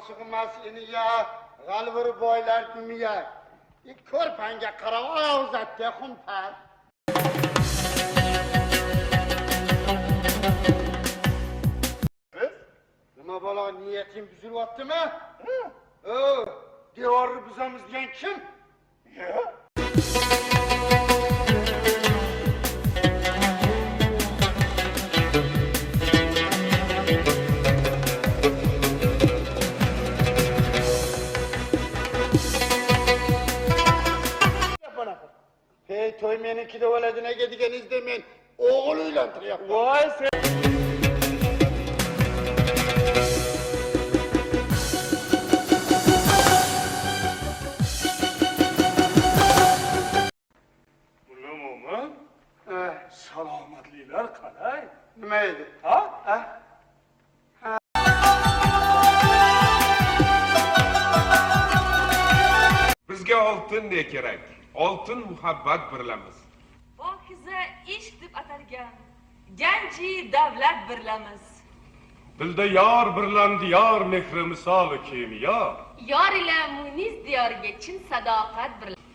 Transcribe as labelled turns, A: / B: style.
A: aşığımaz ini ya, galvır boylar dünya. Körpenge kara ağızat dekun par. Nima bala niyetim büzülüvattı mı? Devarı buzamız diyen kim?
B: Ya?
A: Hey toy meniki de veledine gedigeniz demeyin. Oğluyla tıryak.
B: Vay sen. Mulla mo'min. Salomatliklar qalay?
A: Nima edi?
B: Ha?
C: Bizga oltin ne kerak? Oltin muhabbat birlamiz.
D: Pokiza ishq deb atalgan ganji davlat birlamiz.
E: Dilda yor birlandi yor mehri misoli kimyo.
D: Yor ila munis diyoriga chin sadoqat birlamiz.